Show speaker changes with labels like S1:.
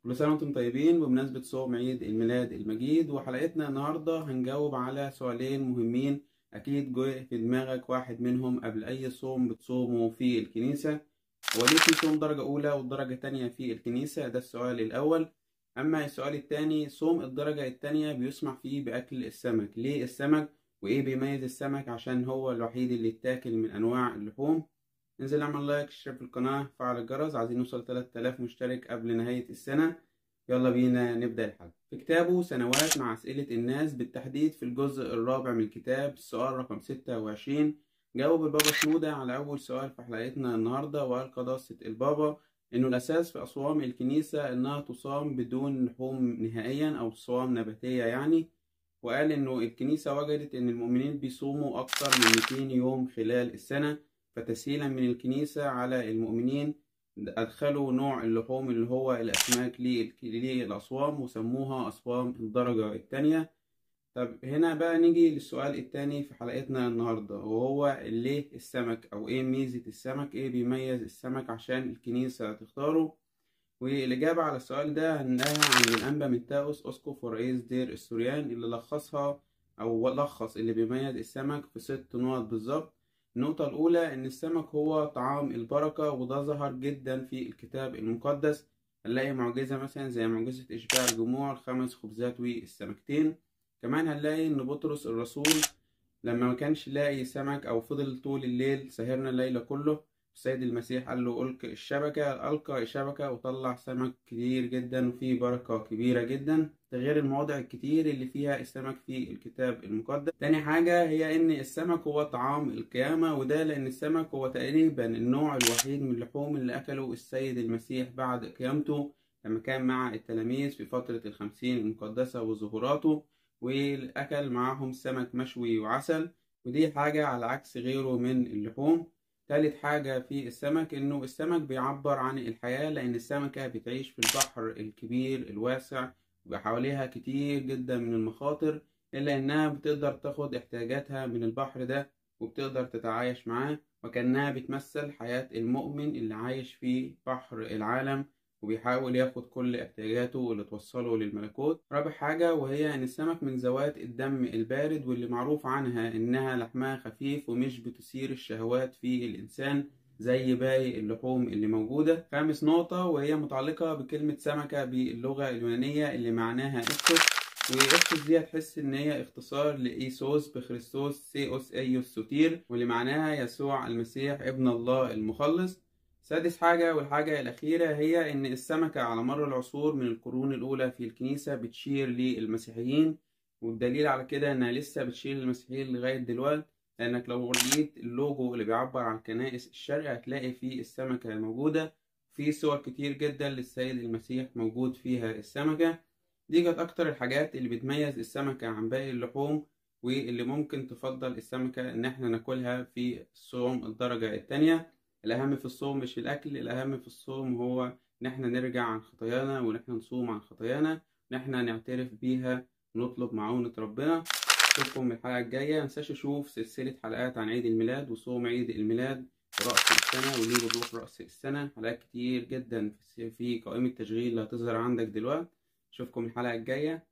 S1: كل سنة وانتم طيبين بمناسبة صوم عيد الميلاد المجيد. وحلقتنا النهاردة هنجاوب على سؤالين مهمين أكيد جه في دماغك واحد منهم قبل أي صوم بتصومه في الكنيسة. هو ليه في صوم درجة أولى والدرجة تانية في الكنيسة؟ ده السؤال الأول. أما السؤال التاني، صوم الدرجة التانية بيسمح فيه بأكل السمك، ليه السمك؟ وإيه بيميز السمك عشان هو الوحيد اللي يتاكل من أنواع اللحوم؟ انزل اعمل لايك، اشترك في القناة، فعل الجرس، عايزين نوصل 3000 مشترك قبل نهاية السنة. يلا بينا نبدأ الحلقة. في كتابه سنوات مع أسئلة الناس، بالتحديد في الجزء الرابع من الكتاب السؤال رقم 26، جاوب البابا شنودة على أول سؤال في حلقتنا النهاردة، وقال قداسة البابا إنه الأساس في أصوام الكنيسة إنها تصام بدون لحوم نهائيا أو صوام نباتية يعني. وقال إنه الكنيسة وجدت إن المؤمنين بيصوموا أكثر من 200 يوم خلال السنة، فتسهيلا من الكنيسة على المؤمنين أدخلوا نوع اللحوم اللي هو الأسماك للأصوام وسموها أصوام الدرجة التانية. طب هنا بقى نيجي للسؤال التاني في حلقتنا النهاردة، وهو ليه السمك؟ أو إيه ميزة السمك؟ إيه بيميز السمك عشان الكنيسة تختاره؟ والإجابة على السؤال ده هنلاقيها عند الأنبا متاوس أسقف ورئيس دير السوريان، اللي لخصها أو لخص اللي بيميز السمك في 6 نقط بالظبط. النقطة الأولى إن السمك هو طعام البركة، وده ظهر جدا في الكتاب المقدس. هنلاقي معجزة مثلا زي معجزة إشباع الجموع، ال5 خبزات والسمكتين. كمان هنلاقي إن بطرس الرسول لما ما كانش لاقي سمك أو فضل طول الليل سهرنا الليلة كله، السيد المسيح قال له ألقى الشبكة وطلع سمك كتير جدا وفيه بركة كبيرة جدا. ده غير المواضع الكتير اللي فيها السمك في الكتاب المقدس. تاني حاجة هي إن السمك هو طعام القيامة، وده لأن السمك هو تقريبا النوع الوحيد من اللحوم اللي أكله السيد المسيح بعد قيامته، لما كان مع التلاميذ في فترة ال50 المقدسة وظهوراته، وأكل معاهم سمك مشوي وعسل، ودي حاجة على عكس غيره من اللحوم. تالت حاجة في السمك إنه السمك بيعبر عن الحياة، لأن السمكة بتعيش في البحر الكبير الواسع وحواليها كتير جدا من المخاطر، إلا إنها بتقدر تاخد احتياجاتها من البحر ده وبتقدر تتعايش معاه، وكأنها بتمثل حياة المؤمن اللي عايش في بحر العالم وبيحاول ياخد كل احتياجاته اللي توصله للملكوت. رابع حاجة وهي إن السمك من ذوات الدم البارد، واللي معروف عنها إنها لحمها خفيف ومش بتثير الشهوات في الإنسان زي باقي اللحوم اللي موجودة. خامس نقطة وهي متعلقة بكلمة سمكة باللغة اليونانية اللي معناها إكتوس، وإكتوس دي هتحس إن هي اختصار لإيسوس بخريستوس سيوس أيوس سوتير، واللي معناها يسوع المسيح ابن الله المخلص. سادس حاجة والحاجة الأخيرة هي إن السمكة على مر العصور من القرون الأولى في الكنيسة بتشير للمسيحيين، والدليل على كده إنها لسه بتشير للمسيحيين لغاية دلوقتي، لأنك لو لقيت اللوجو اللي بيعبر عن كنائس الشرق هتلاقي فيه السمكة موجودة. في صور كتير جدا للسيد المسيح موجود فيها السمكة. دي كانت أكتر الحاجات اللي بتميز السمكة عن باقي اللحوم، واللي ممكن تفضل السمكة إن احنا ناكلها في الصوم الدرجة التانية. الأهم في الصوم مش الأكل، الأهم في الصوم هو إن احنا نرجع عن خطايانا، وإن احنا نصوم عن خطايانا، وإن احنا نعترف بيها ونطلب معونة ربنا. أشوفكم الحلقة الجاية. متنساش أشوف سلسلة حلقات عن عيد الميلاد وصوم عيد الميلاد ورأس السنة وليه وضوح رأس السنة، حلقات كتير جدا في قائمة التشغيل اللي هتظهر عندك دلوقتي. أشوفكم الحلقة الجاية.